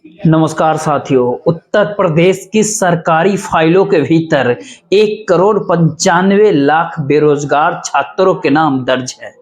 नमस्कार साथियों। उत्तर प्रदेश की सरकारी फाइलों के भीतर 1,95,00,000 बेरोजगार छात्रों के नाम दर्ज है।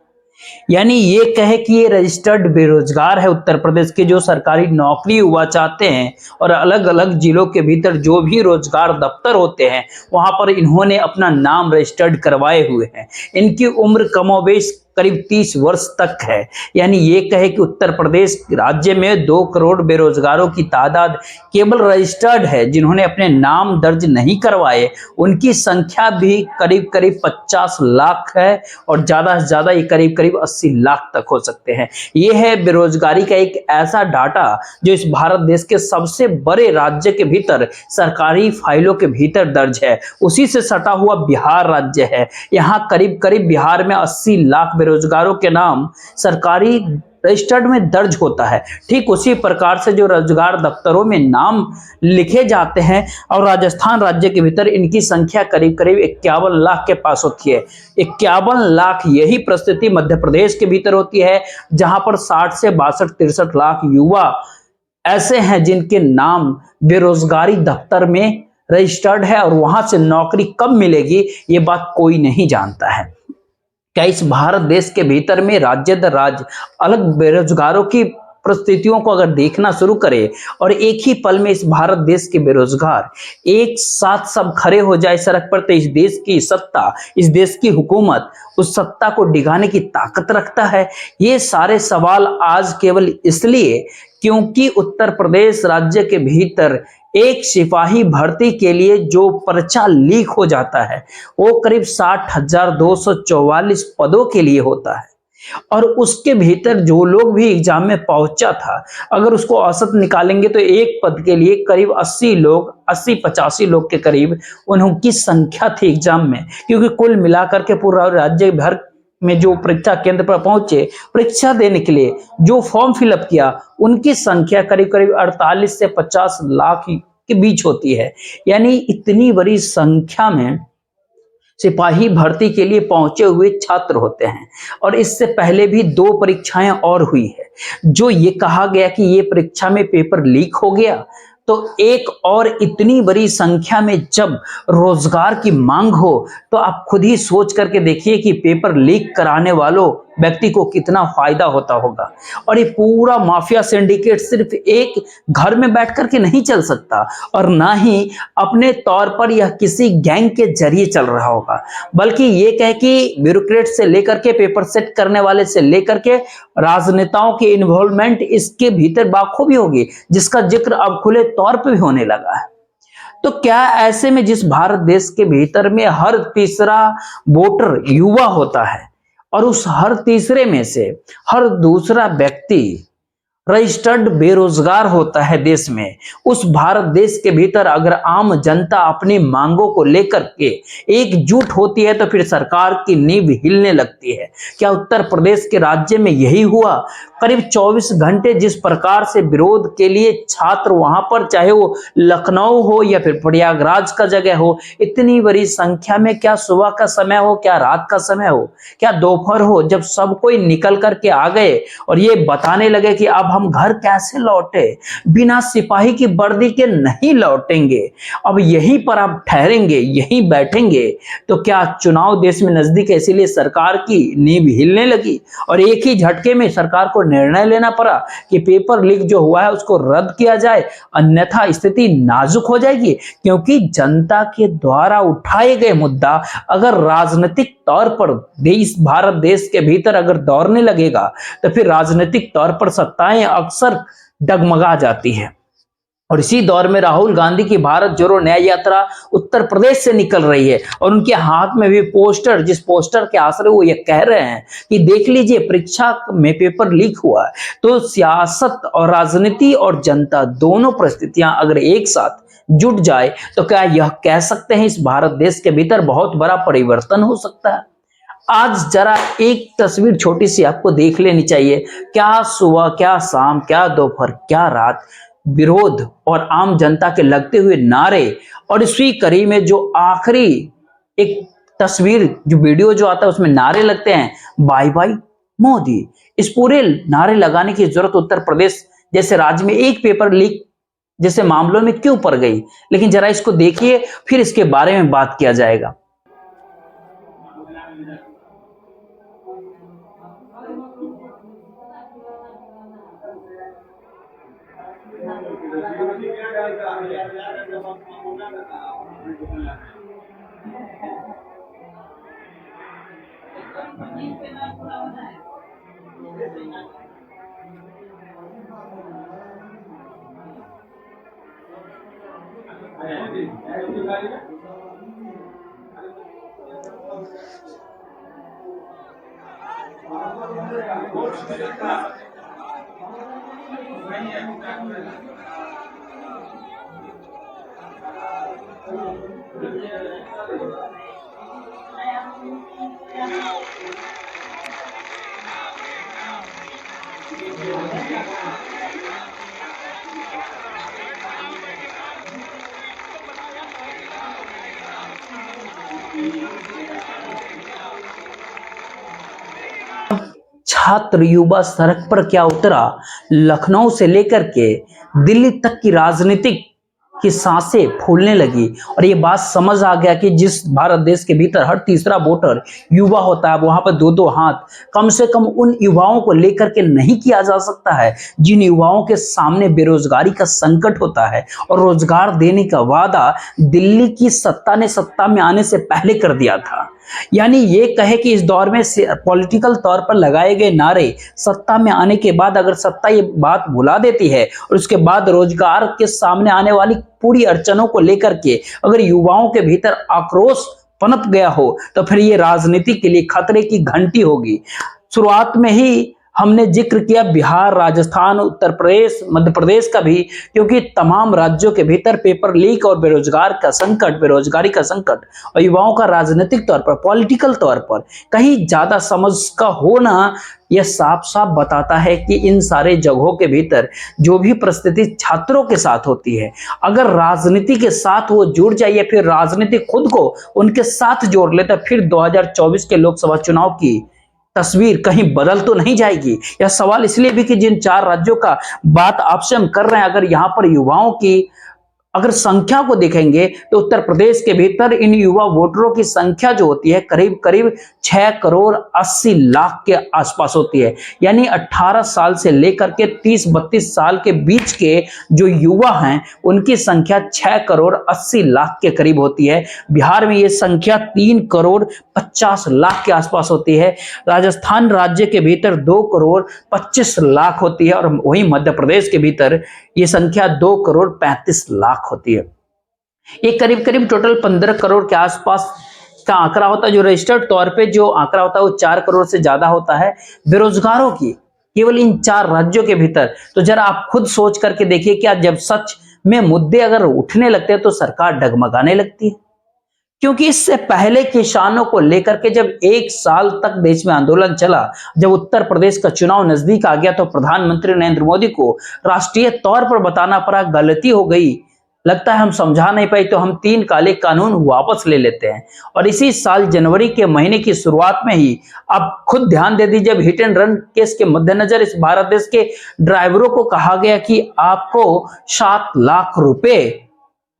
यानी ये कहे कि ये रजिस्टर्ड बेरोजगार है उत्तर प्रदेश के, जो सरकारी नौकरी हुआ चाहते हैं और अलग अलग जिलों के भीतर जो भी रोजगार दफ्तर होते हैं वहां पर इन्होंने अपना नाम रजिस्टर्ड करवाए हुए हैं। इनकी उम्र कमोबेश करीब 30 वर्ष तक है। यानी ये कहे कि उत्तर प्रदेश राज्य में 2 करोड़ बेरोजगारों की तादाद केवल रजिस्टर्ड है, जिन्होंने अपने नाम दर्ज नहीं करवाए उनकी संख्या भी करीब करीब 50 लाख है और ज्यादा से ज्यादा ये करीब करीब 80 लाख तक हो सकते हैं। ये है बेरोजगारी का एक ऐसा डाटा जो इस भारत देश के सबसे बड़े राज्य के भीतर सरकारी फाइलों के भीतर दर्ज है। उसी से सटा हुआ बिहार राज्य है। यहाँ करीब करीब बिहार में 80 लाख बेरोजगारों के नाम सरकारी रजिस्टर्ड में दर्ज होता है। ठीक उसी प्रकार से जो रोजगार दफ्तरों में नाम लिखे जाते हैं और राजस्थान राज्य के भीतर इनकी संख्या करीब करीब 51 लाख के पास होती है। 51 लाख यही परिस्थिति मध्य प्रदेश के भीतर होती है, जहां पर 60 से 62-63 लाख युवा ऐसे हैं जिनके नाम बेरोजगारी दफ्तर में रजिस्टर्ड है और वहां से नौकरी कब मिलेगी ये बात कोई नहीं जानता है। क्या इस भारत देश के भीतर में राज्य दर राज्य अलग बेरोजगारों की परिस्थितियों को अगर देखना शुरू करे और एक ही पल में इस भारत देश के बेरोजगार एक साथ सब खड़े हो जाए सड़क पर, तो इस देश की सत्ता, इस देश की हुकूमत उस सत्ता को डिगाने की ताकत रखता है? ये सारे सवाल आज केवल इसलिए क्योंकि उत्तर प्रदेश राज्य के भीतर एक सिपाही भर्ती के लिए जो पर्चा लीक हो जाता है वो करीब 60,244 पदों के लिए होता है और उसके भीतर जो लोग भी एग्जाम में पहुंचा था अगर उसको औसत निकालेंगे तो एक पद के लिए करीब 80 लोग 80-85 लोग के करीब उनकी संख्या थी एग्जाम में। क्योंकि कुल मिलाकर के पूरा राज्य भर में जो परीक्षा केंद्र पर पहुंचे परीक्षा देने के लिए जो फॉर्म फिलअप किया उनकी संख्या करीब करीब 48 से 50 लाख के बीच होती है। यानी इतनी बड़ी संख्या में सिपाही भर्ती के लिए पहुंचे हुए छात्र होते हैं। और इससे पहले भी 2 परीक्षाएं और हुई है जो ये कहा गया कि ये परीक्षा में पेपर लीक हो गया, तो एक और इतनी बड़ी संख्या में जब रोजगार की मांग हो तो आप खुद ही सोच करके देखिए कि पेपर लीक कराने वालों व्यक्ति को कितना फायदा होता होगा। और ये पूरा माफिया सिंडिकेट सिर्फ एक घर में बैठ करके नहीं चल सकता और ना ही अपने तौर पर यह किसी गैंग के जरिए चल रहा होगा, बल्कि ये कह कि ब्यूरोक्रेट से लेकर के पेपर सेट करने वाले से लेकर के राजनेताओं की इन्वॉल्वमेंट इसके भीतर बाखूबी होगी, जिसका जिक्र अब खुले तौर पर भी होने लगा है। तो क्या ऐसे में जिस भारत देश के भीतर में हर तीसरा वोटर युवा होता है और उस हर तीसरे में से हर दूसरा व्यक्ति रजिस्टर्ड बेरोजगार होता है देश में, उस भारत देश के भीतर अगर आम जनता अपनी मांगों को लेकर के एकजुट होती है तो फिर सरकार की नींव हिलने लगती है। क्या उत्तर प्रदेश के राज्य में यही हुआ? करीब 24 घंटे जिस प्रकार से विरोध के लिए छात्र वहां पर, चाहे वो लखनऊ हो या फिर प्रयागराज का जगह हो, इतनी बड़ी संख्या में, क्या सुबह का समय हो, क्या रात का समय हो, क्या दोपहर हो, जब सब कोई निकल करके आ गए और ये बताने लगे कि अब हम घर कैसे लौटे, बिना सिपाही की वर्दी के नहीं लौटेंगे, अब यहीं पर आप ठहरेंगे, यहीं बैठेंगे, तो क्या चुनाव देश में नजदीक है इसीलिए सरकार की नींव हिलने लगी और एक ही झटके में सरकार को निर्णय लेना पड़ा कि पेपर लीक जो हुआ है उसको रद्द किया जाए, अन्यथा स्थिति नाजुक हो जाएगी। क्योंकि जनता के द्वारा उठाए गए मुद्दा अगर राजनीतिक तौर पर देश, भारत देश के भीतर अगर दौड़ने लगेगा तो फिर राजनीतिक तौर पर सत्ताएं अक्सर डगमगा जाती है। और इसी दौर में राहुल गांधी की भारत जोड़ो न्याय यात्रा उत्तर प्रदेश से निकल रही है और उनके हाथ में भी पोस्टर, जिस पोस्टर के आसरे वो ये कह रहे हैं कि देख लीजिए परीक्षा में पेपर लीक हुआ है। तो सियासत और राजनीति और जनता दोनों परिस्थितियां अगर एक साथ जुट जाए तो क्या यह कह सकते हैं इस भारत देश के भीतर बहुत बड़ा परिवर्तन हो सकता है? आज जरा एक तस्वीर छोटी सी आपको देख लेनी चाहिए। क्या सुबह, क्या शाम, क्या दोपहर, क्या रात, विरोध और आम जनता के लगते हुए नारे और इसी कड़ी में जो आखिरी एक तस्वीर, जो वीडियो जो आता है उसमें नारे लगते हैं बाय बाय मोदी। इस पूरे नारे लगाने की जरूरत उत्तर प्रदेश जैसे राज्य में एक पेपर लीक जैसे मामलों में क्यों पड़ गई। लेकिन जरा इसको देखिए, फिर इसके बारे में बात किया जाएगा। छात्र युवा सड़क पर क्या उतरा, लखनऊ से लेकर के दिल्ली तक की राजनीतिक की सांसें फूलने लगी। और ये बात समझ आ गया कि जिस भारत देश के भीतर हर तीसरा वोटर युवा होता है, वहां पर दो दो हाथ कम से कम उन युवाओं को लेकर के नहीं किया जा सकता है जिन युवाओं के सामने बेरोजगारी का संकट होता है और रोजगार देने का वादा दिल्ली की सत्ता ने सत्ता में आने से पहले कर दिया था। यानी ये कहे कि इस दौर में पॉलिटिकल तौर पर लगाए गए नारे सत्ता में आने के बाद अगर सत्ता ये बात भुला देती है और उसके बाद रोजगार के सामने आने वाली पूरी अड़चनों को लेकर के अगर युवाओं के भीतर आक्रोश पनप गया हो, तो फिर ये राजनीति के लिए खतरे की घंटी होगी। शुरुआत में ही हमने जिक्र किया बिहार, राजस्थान, उत्तर प्रदेश, मध्य प्रदेश का भी, क्योंकि तमाम राज्यों के भीतर पेपर लीक और बेरोजगारी का संकट और युवाओं का राजनीतिक तौर पर, पॉलिटिकल तौर पर कहीं ज्यादा समझ का होना, यह साफ साफ बताता है कि इन सारे जगहों के भीतर जो भी परिस्थिति छात्रों के साथ होती है, अगर राजनीति के साथ वो जुड़ जाए या फिर राजनीति खुद को उनके साथ जोड़ ले, तो फिर 2024 के लोकसभा चुनाव की तस्वीर कहीं बदल तो नहीं जाएगी। यह सवाल इसलिए भी कि जिन 4 राज्यों का बात आपसे हम कर रहे हैं, अगर यहां पर युवाओं की अगर संख्या को देखेंगे तो उत्तर प्रदेश के भीतर इन युवा वोटरों की संख्या जो होती है करीब करीब 6 करोड़ 80 लाख के आसपास होती है। यानी 18 साल से लेकर के 30-32 साल के बीच के जो युवा हैं उनकी संख्या 6 करोड़ 80 लाख के करीब होती है। बिहार में ये संख्या 3 करोड़ 50 लाख के आसपास होती है। राजस्थान राज्य के भीतर 2 करोड़ 25 लाख होती है और वहीं मध्य प्रदेश के भीतर ये संख्या 2 करोड़ 35 लाख होती है। ये करीब करीब टोटल 15 करोड़ के आसपास का आंकड़ा होता है। जो रजिस्टर्ड तौर पे जो आंकड़ा होता है वो 4 करोड़ से ज्यादा होता है बेरोजगारों की, केवल इन 4 राज्यों के भीतर। तो जरा आप खुद सोच करके देखिए, क्या जब सच में मुद्दे अगर उठने लगते हैं तो सरकार डगमगाने लगती है। क्योंकि इससे पहले किसानों को लेकर के जब 1 साल तक देश में आंदोलन चला, जब उत्तर प्रदेश का चुनाव नजदीक आ गया, तो प्रधानमंत्री नरेंद्र मोदी को राष्ट्रीय तौर पर बताना पड़ा गलती हो गई, लगता है हम समझा नहीं पाए, तो हम 3 काले कानून वापस ले लेते हैं। और इसी साल जनवरी के महीने की शुरुआत में ही आप खुद ध्यान दे दीजिए, जब हिट एंड रन केस के मद्देनजर इस भारत देश के ड्राइवरों को कहा गया कि आपको 7 लाख रुपए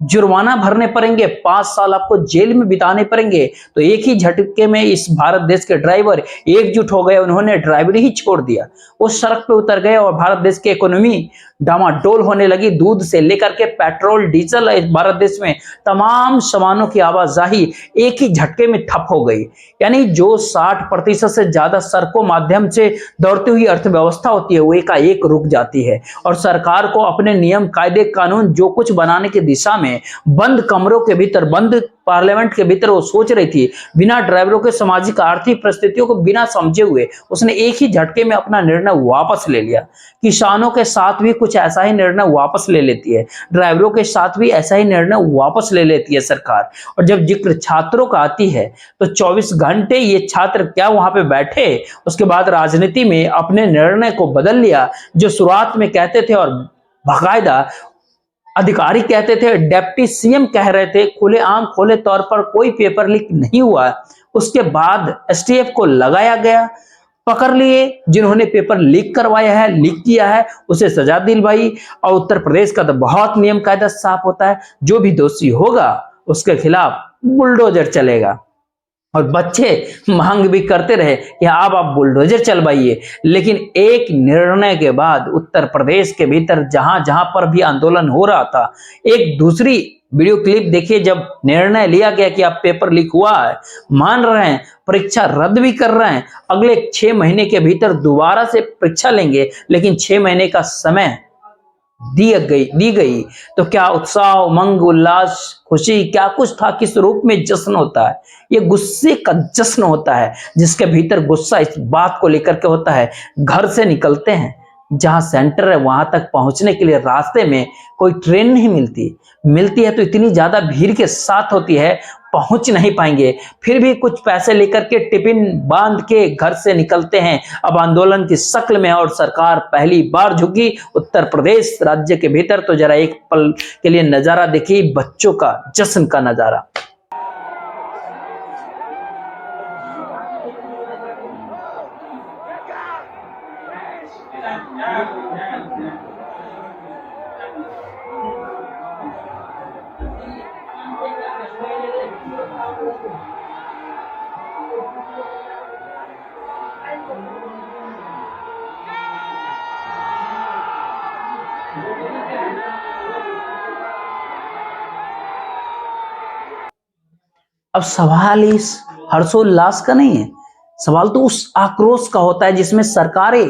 जुर्माना भरने पड़ेंगे, 5 साल आपको जेल में बिताने पड़ेंगे, तो एक ही झटके में इस भारत देश के ड्राइवर एकजुट हो गए, उन्होंने ड्राइवरी ही छोड़ दिया, वो सड़क पे उतर गए और भारत देश की इकोनॉमी डामाडोल होने लगी। दूध से लेकर के पेट्रोल, डीजल, इस भारत देश में तमाम सामानों की आवाजाही एक ही झटके में ठप हो गई। यानी जो 60% से ज्यादा सड़कों माध्यम से दौड़ती हुई अर्थव्यवस्था होती है वो एकाएक रुक जाती है और सरकार को अपने नियम, कायदे, कानून जो कुछ बनाने की दिशा में बंद कमरों के भीतर, बंद पार्लियामेंट के भीतर वो सोच रही थी, बिना ड्राइवरों के सामाजिक आर्थिक परिस्थितियों को बिना समझे हुए उसने एक ही झटके में अपना निर्णय वापस ले लिया। किसानों के साथ भी कुछ ऐसा ही निर्णय वापस ले लेती है, ड्राइवरों के साथ भी ऐसा ही निर्णय वापस ले लेती है सरकार। और जब जिक्र छात्रों का आती है तो 24 घंटे ये छात्र क्या वहां पे बैठे, उसके बाद राजनीति में अपने निर्णय को बदल लिया। जो शुरुआत में कहते थे और बाकायदा अधिकारी कहते थे, डिप्टी सीएम कह रहे थे खुलेआम खुले तौर पर कोई पेपर लीक नहीं हुआ, उसके बाद एसटीएफ को लगाया गया पकड़ लिए, जिन्होंने पेपर लीक करवाया है, लीक किया है, उसे सजा दिलवाई। और उत्तर प्रदेश का तो बहुत नियम कायदा साफ होता है, जो भी दोषी होगा उसके खिलाफ बुलडोजर चलेगा। और बच्चे मांग भी करते रहे कि अब आप बुलडोजर चलवाइए, लेकिन एक निर्णय के बाद उत्तर प्रदेश के भीतर जहां जहां पर भी आंदोलन हो रहा था, एक दूसरी वीडियो क्लिप देखिए, जब निर्णय लिया गया कि अब पेपर लीक हुआ है, मान रहे हैं, परीक्षा रद्द भी कर रहे हैं, अगले 6 महीने के भीतर दोबारा से परीक्षा लेंगे, लेकिन 6 महीने का समय दी गई, तो क्या उत्साह, उमंग, उल्लास, खुशी, क्या कुछ था, किस रूप में जश्न होता है। ये गुस्से का जश्न होता है, जिसके भीतर गुस्सा इस बात को लेकर के होता है, घर से निकलते हैं, जहां सेंटर है वहां तक पहुंचने के लिए रास्ते में कोई ट्रेन नहीं मिलती है तो इतनी ज्यादा भीड़ के साथ होती है, पहुंच नहीं पाएंगे, फिर भी कुछ पैसे लेकर के टिफिन बांध के घर से निकलते हैं अब आंदोलन की शक्ल में। और सरकार पहली बार झुकी उत्तर प्रदेश राज्य के भीतर। तो जरा एक पल के लिए नजारा देखिए बच्चों का जश्न का नजारा। अब सवाल इस हर्षोल्लास का नहीं है, सवाल तो उस आक्रोश का होता है जिसमें सरकारें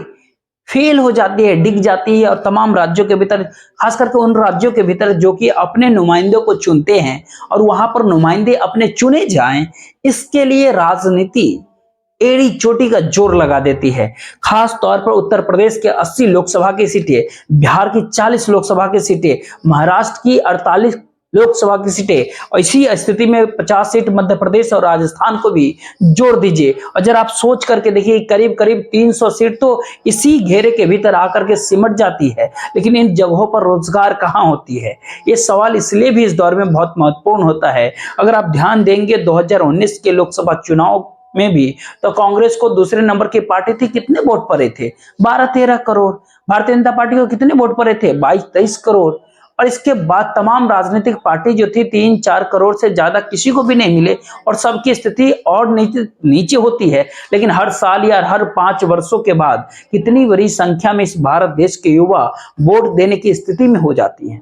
फेल हो जाती है, डिग जाती है। और तमाम राज्यों के भीतर, खास करके उन राज्यों के भीतर जो कि अपने नुमाइंदों को चुनते हैं और वहां पर नुमाइंदे अपने चुने जाएं, इसके लिए राजनीति एड़ी चोटी का जोर लगा देती है। खास तौर पर उत्तर प्रदेश के 80 लोकसभा की सीटें, बिहार की 40 लोकसभा की सीटें, महाराष्ट्र की 48 लोकसभा की सीटें, और इसी स्थिति में 50 सीट मध्य प्रदेश और राजस्थान को भी जोड़ दीजिए। और जरा आप सोच करके देखिए, करीब करीब 300 सीट तो इसी घेरे के भीतर आकर के सिमट जाती है, लेकिन इन जगहों पर रोजगार कहां होती है। ये सवाल इसलिए भी इस दौर में बहुत महत्वपूर्ण होता है। अगर आप ध्यान देंगे 2019 के लोकसभा चुनाव में भी, तो कांग्रेस को दूसरे नंबर की पार्टी थी, कितने वोट पड़े थे? 12-13 करोड़। भारतीय जनता पार्टी को कितने वोट पड़े थे? 22-23 करोड़। और इसके बाद तमाम राजनीतिक पार्टी जो थी 3-4 करोड़ से ज्यादा किसी को भी नहीं मिले, और सबकी स्थिति और नीचे होती है। लेकिन हर साल या हर 5 वर्षों के बाद कितनी बड़ी संख्या में इस भारत देश के युवा वोट देने की स्थिति में हो जाती है।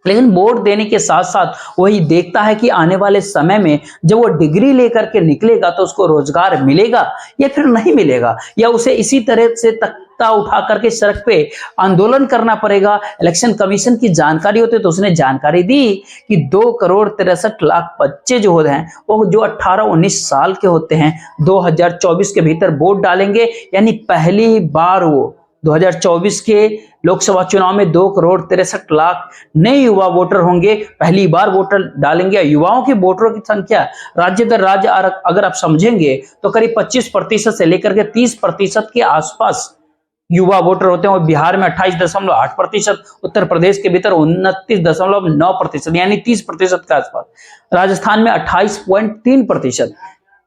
लेकिन वोट देने के साथ साथ वही देखता है कि आने वाले समय में जब वो डिग्री लेकर के निकलेगा तो उसको रोजगार मिलेगा या फिर नहीं मिलेगा, या उसे इसी तरह से तख्ता उठा करके सड़क पे आंदोलन करना पड़ेगा। इलेक्शन कमीशन की जानकारी होती है तो उसने जानकारी दी कि 2,63,00,000 बच्चे जो होते हैं वो जो 18-19 साल के होते हैं 2024 के भीतर वोट डालेंगे। यानी पहली बार वो 2024 के लोकसभा चुनाव में 2,63,00,000 नए युवा वोटर होंगे, पहली बार वोटर डालेंगे। युवाओं के वोटरों की संख्या राज्य दर राज्य अगर आप समझेंगे तो करीब 25% से लेकर के 30% के आसपास युवा वोटर होते हैं। और बिहार में 28.8%, उत्तर प्रदेश के भीतर 29.9%, यानी 30% के आसपास, राजस्थान में 28.3%,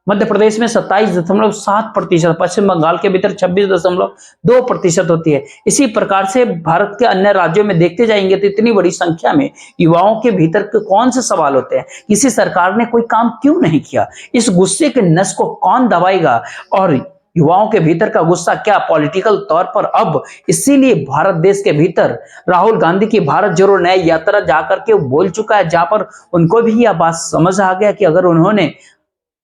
मध्य प्रदेश में 27.7%, पश्चिम बंगाल के भीतर 26.2% होती है। इसी प्रकार से भारत के अन्य राज्यों में देखते जाएंगे तो इतनी बड़ी संख्या में युवाओं के भीतर के कौन से सवाल होते हैं, किसी सरकार ने कोई काम क्यों नहीं किया, इस गुस्से के नस को कौन दबाएगा, और युवाओं के भीतर का गुस्सा क्या पॉलिटिकल तौर पर अब, इसीलिए भारत देश के भीतर राहुल गांधी की भारत जोड़ो न्याय यात्रा जाकर के बोल चुका है, जहां पर उनको भी यह बात समझ आ गया कि अगर उन्होंने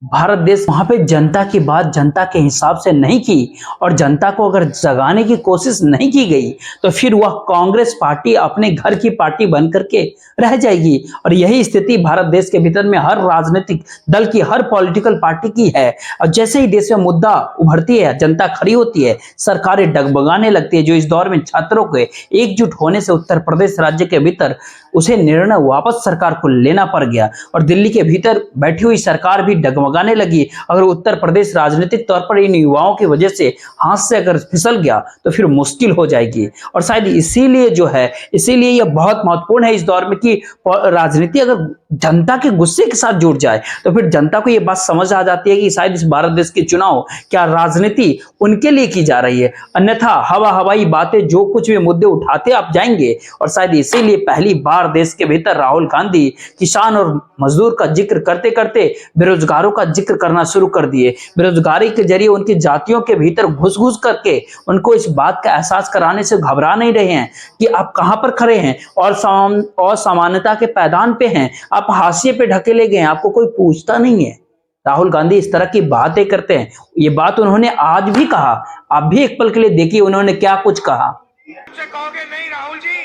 भारत देश वहां पे जनता की बात जनता के हिसाब से नहीं की और जनता को अगर जगाने की कोशिश नहीं की गई तो फिर वह कांग्रेस पार्टी अपने घर की पार्टी बन करके रह जाएगी। और यही स्थिति भारत देश के भीतर में हर राजनीतिक दल की, हर पॉलिटिकल पार्टी की है। और जैसे ही देश में मुद्दा उभरती है, जनता खड़ी होती है, सरकारें डगमगाने लगती है। जो इस दौर में छात्रों के एकजुट होने से उत्तर प्रदेश राज्य के भीतर उसे निर्णय वापस सरकार को लेना पड़ गया और दिल्ली के भीतर बैठी हुई सरकार भी डगमगाने लगी। अगर उत्तर प्रदेश राजनीतिक तौर पर इन युवाओं की वजह से हाथ से अगर फिसल गया तो फिर मुश्किल हो जाएगी। और शायद इसीलिए यह बहुत महत्वपूर्ण है इस दौर में कि राजनीति अगर जनता के गुस्से के साथ जुड़ जाए तो फिर जनता को यह बात समझ आ जाती है कि शायद इस भारत देश के चुनाव क्या राजनीति उनके लिए की जा रही है। अन्यथा हवाई बातें जो कुछ भी मुद्दे उठाते आप जाएंगे। और शायद इसीलिए पहली बार देश के भीतर राहुल गांधी किसान और मजदूर का जिक्र करते करते बेरोजगारों का जिक्र करना शुरू कर दिए। बेरोजगारी के जरिए उनकी जातियों के भीतर घुस करके उनको इस बात का एहसास कराने से घबरा नहीं रहे हैं कि आप कहां पर खड़े हैं और असमानता के पैदान पे हैं, आप हाशिए पे ढकेले गए हैं, आपको कोई पूछता नहीं है। राहुल गांधी इस तरह की बातें करते हैं। ये बात उन्होंने आज भी कहा, आप भी एक पल के लिए देखिए उन्होंने क्या कुछ कहा। कहोगे नहीं राहुल जी,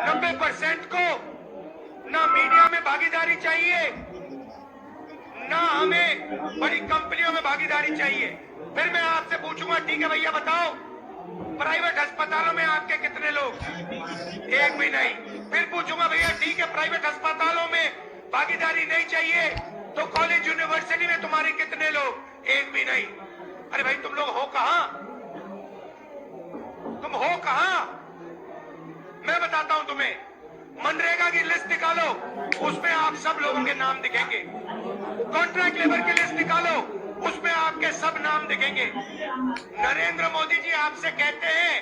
90% को ना मीडिया में भागीदारी चाहिए, ना हमें बड़ी कंपनियों में भागीदारी चाहिए। फिर मैं आपसे पूछूंगा, ठीक है भैया बताओ, प्राइवेट अस्पतालों में आपके कितने लोग? एक भी नहीं। फिर पूछूंगा, भैया ठीक है प्राइवेट अस्पतालों में भागीदारी नहीं चाहिए तो कॉलेज यूनिवर्सिटी में तुम्हारे कितने लोग? एक भी नहीं। अरे भाई तुम लोग हो कहां? तुम हो कहां? मैं बताता हूं तुम्हें, मनरेगा की लिस्ट निकालो, उसमें आप सब लोगों के नाम दिखेंगे। कॉन्ट्रैक्ट लेबर की लिस्ट निकालो, उसमें आपके सब नाम दिखेंगे। नरेंद्र मोदी जी आपसे कहते हैं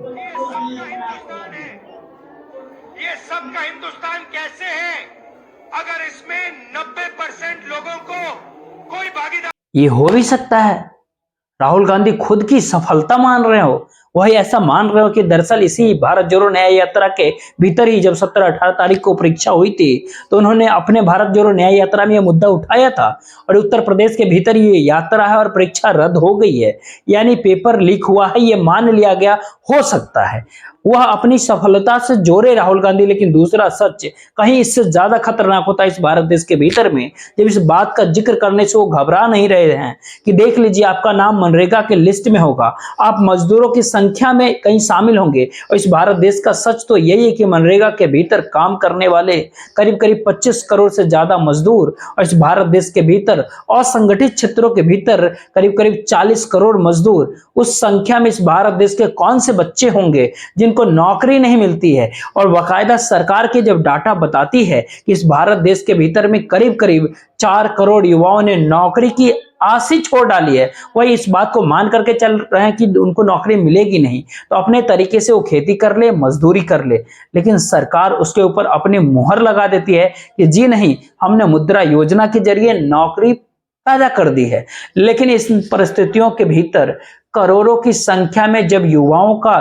ये सबका हिंदुस्तान है। ये सबका हिंदुस्तान कैसे है अगर इसमें 90% लोगों को कोई भागीदार। ये हो भी सकता है राहुल गांधी खुद की सफलता मान रहे हो, वही ऐसा मान रहे हो कि दरअसल इसी भारत जोड़ो न्याय यात्रा के भीतर ही जब 17-18 तारीख को परीक्षा हुई थी तो उन्होंने अपने भारत जोड़ो न्याय यात्रा में यह मुद्दा उठाया था और उत्तर प्रदेश के भीतर ये यात्रा है और परीक्षा रद्द हो गई है, यानी पेपर लीक हुआ है, ये मान लिया गया। हो सकता है वह अपनी सफलता से जोड़े राहुल गांधी, लेकिन दूसरा सच कहीं इससे ज्यादा खतरनाक होता है इस भारत देश के भीतर में जब इस बात का जिक्र करने से वो घबरा नहीं रहे हैं कि देख लीजिए आपका नाम मनरेगा के लिस्ट में होगा, आप मजदूरों की संख्या में कहीं शामिल होंगे। और इस भारत देश का सच तो यही है कि मनरेगा के भीतर काम करने वाले करीब 25 करोड़ से ज्यादा मजदूर और इस भारत देश के भीतर असंगठित क्षेत्रों के भीतर करीब 40 करोड़ मजदूर, उस संख्या में इस भारत देश के कौन से बच्चे होंगे जिनको नौकरी नहीं मिलती है। और बाकायदा सरकार के जब डाटा बताती है कि इस भारत देश के भीतर में करीब 4 करोड़ युवाओं ने नौकरी की आस ही छोड़ डाली है, वही इस बात को मान करके चल रहे हैं कि उनको नौकरी मिलेगी नहीं तो अपने तरीके से वो खेती कर ले, मजदूरी कर ले, लेकिन सरकार उसके ऊपर अपनी मुहर लगा देती है कि जी नहीं, हमने मुद्रा योजना के जरिए नौकरी पैदा कर दी है। लेकिन इस परिस्थितियों के भीतर करोड़ों की संख्या में जब युवाओं का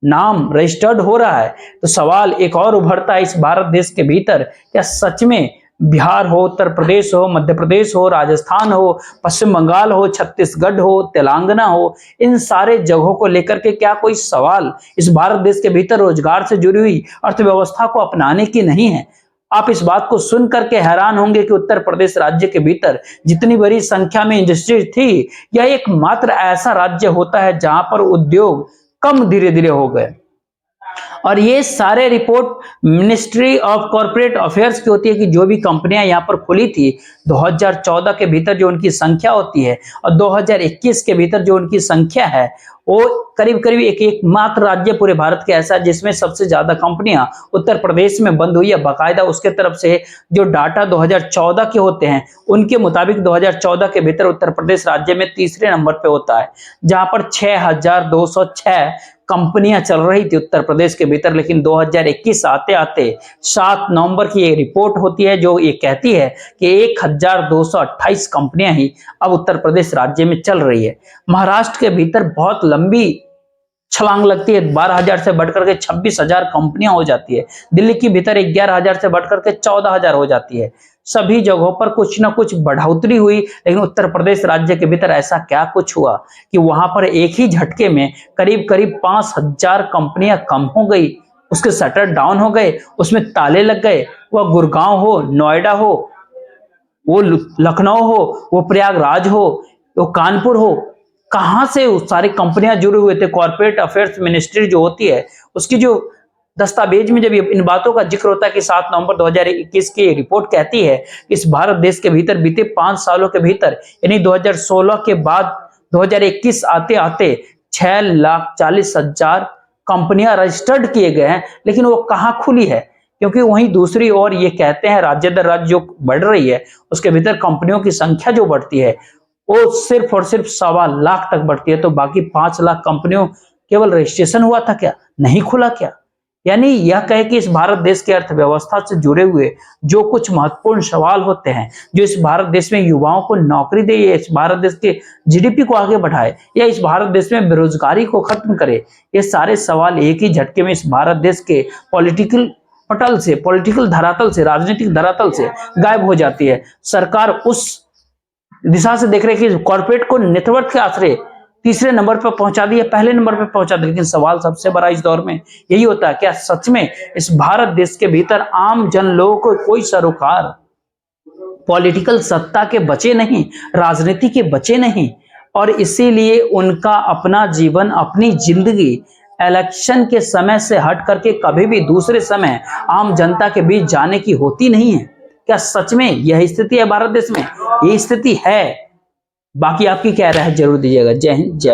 नाम रजिस्टर्ड हो रहा है तो सवाल एक और उभरता है इस भारत देश के भीतर, क्या सच में बिहार हो, उत्तर प्रदेश हो, मध्य प्रदेश हो, राजस्थान हो, पश्चिम बंगाल हो, छत्तीसगढ़ हो, तेलंगाना हो, इन सारे जगहों को लेकर के क्या कोई सवाल इस भारत देश के भीतर रोजगार से जुड़ी हुई अर्थव्यवस्था को अपनाने की नहीं है? आप इस बात को सुन करके हैरान होंगे कि उत्तर प्रदेश राज्य के भीतर जितनी बड़ी संख्या में इंडस्ट्री थी, यह एकमात्र ऐसा राज्य होता है जहां पर उद्योग कम धीरे धीरे हो गए। और ये सारे report ministry of corporate affairs की होती है कि जो भी कंपनियां यहाँ पर खुली थी 2014 के भीतर जो उनकी संख्या होती है और 2021 के भीतर जो उनकी संख्या है वो करीब एक मात्र राज्य पूरे भारत के ऐसा जिसमें सबसे ज्यादा कंपनियां उत्तर प्रदेश में बंद हुई है। बाकायदा उसके तरफ से जो डाटा 2014 के होते हैं उनके मुताबिक 2014 के भीतर उत्तर प्रदेश राज्य में तीसरे नंबर पे होता है जहां पर 6206 कंपनियां चल रही थी उत्तर प्रदेश के भीतर। लेकिन 2021 आते आते 7 नवंबर की एक रिपोर्ट होती है जो ये कहती है कि 1228 कंपनियां ही अब उत्तर प्रदेश राज्य में चल रही है। महाराष्ट्र के भीतर बहुत लंबी छलांग लगती है, 12,000 से बढ़कर के 26,000 कंपनियां हो जाती है। दिल्ली के भीतर 11,000 से बढ़कर के 14,000 हो जाती है। सभी जगहों पर कुछ ना कुछ बढ़ोतरी हुई, लेकिन उत्तर प्रदेश राज्य के भीतर ऐसा क्या कुछ हुआ कि वहां पर एक ही झटके में करीब 5,000 कंपनियां कम हो गई, उसके शटर डाउन हो गए, उसमें ताले लग गए। वह गुड़गांव हो, नोएडा हो, वो लखनऊ हो, वो प्रयागराज हो, वो कानपुर हो, कहां से सारी कंपनियां जुड़े हुए थे। कॉर्पोरेट अफेयर्स मिनिस्ट्री जो होती है उसकी जो दस्तावेज में जब इन बातों का जिक्र होता है कि 7 नवंबर 2021 की रिपोर्ट कहती है इस भारत देश के भीतर बीते 5 सालों के भीतर यानी 2016 के बाद 2021 आते आते 6,40,000 कंपनियां रजिस्टर्ड किए गए हैं, लेकिन वो कहां खुली है? क्योंकि वहीं दूसरी ओर ये कहते हैं राज्य दर राज्य जो बढ़ रही है उसके भीतर कंपनियों की संख्या जो बढ़ती है वो सिर्फ और सिर्फ 1.25 लाख तक बढ़ती है, तो बाकी 5 लाख कंपनियों केवल रजिस्ट्रेशन हुआ था क्या, नहीं खुला क्या? यानी यह कहे कि इस भारत देश की अर्थव्यवस्था से जुड़े हुए जो कुछ महत्वपूर्ण सवाल होते हैं, जो इस भारत देश में युवाओं को नौकरी दे, या इस भारत देश के जीडीपी को आगे बढ़ाए, या इस भारत देश में बेरोजगारी को खत्म करे, ये सारे सवाल एक ही झटके में इस भारत देश के पॉलिटिकल पटल से, पॉलिटिकल धरातल से, राजनीतिक धरातल से गायब हो जाती है। सरकार उस दिशा से देख रहे कि कॉर्पोरेट को नेटवर्क के आश्रय तीसरे नंबर पर पहुंचा दिया, पहले नंबर पर पहुंचा दिया, लेकिन सवाल सबसे बड़ा इस दौर में यही होता है, क्या सच में इस भारत देश के भीतर आम जन लोगों को कोई सरोकार पॉलिटिकल सत्ता के बचे नहीं, राजनीति के बचे नहीं, और इसीलिए उनका अपना जीवन, अपनी जिंदगी इलेक्शन के समय से हट करके कभी भी दूसरे समय आम जनता के बीच जाने की होती नहीं है। क्या सच में यह स्थिति है भारत देश में? यही स्थिति है। बाकी आपकी क्या राय है जरूर दीजिएगा। जय हिंद, जय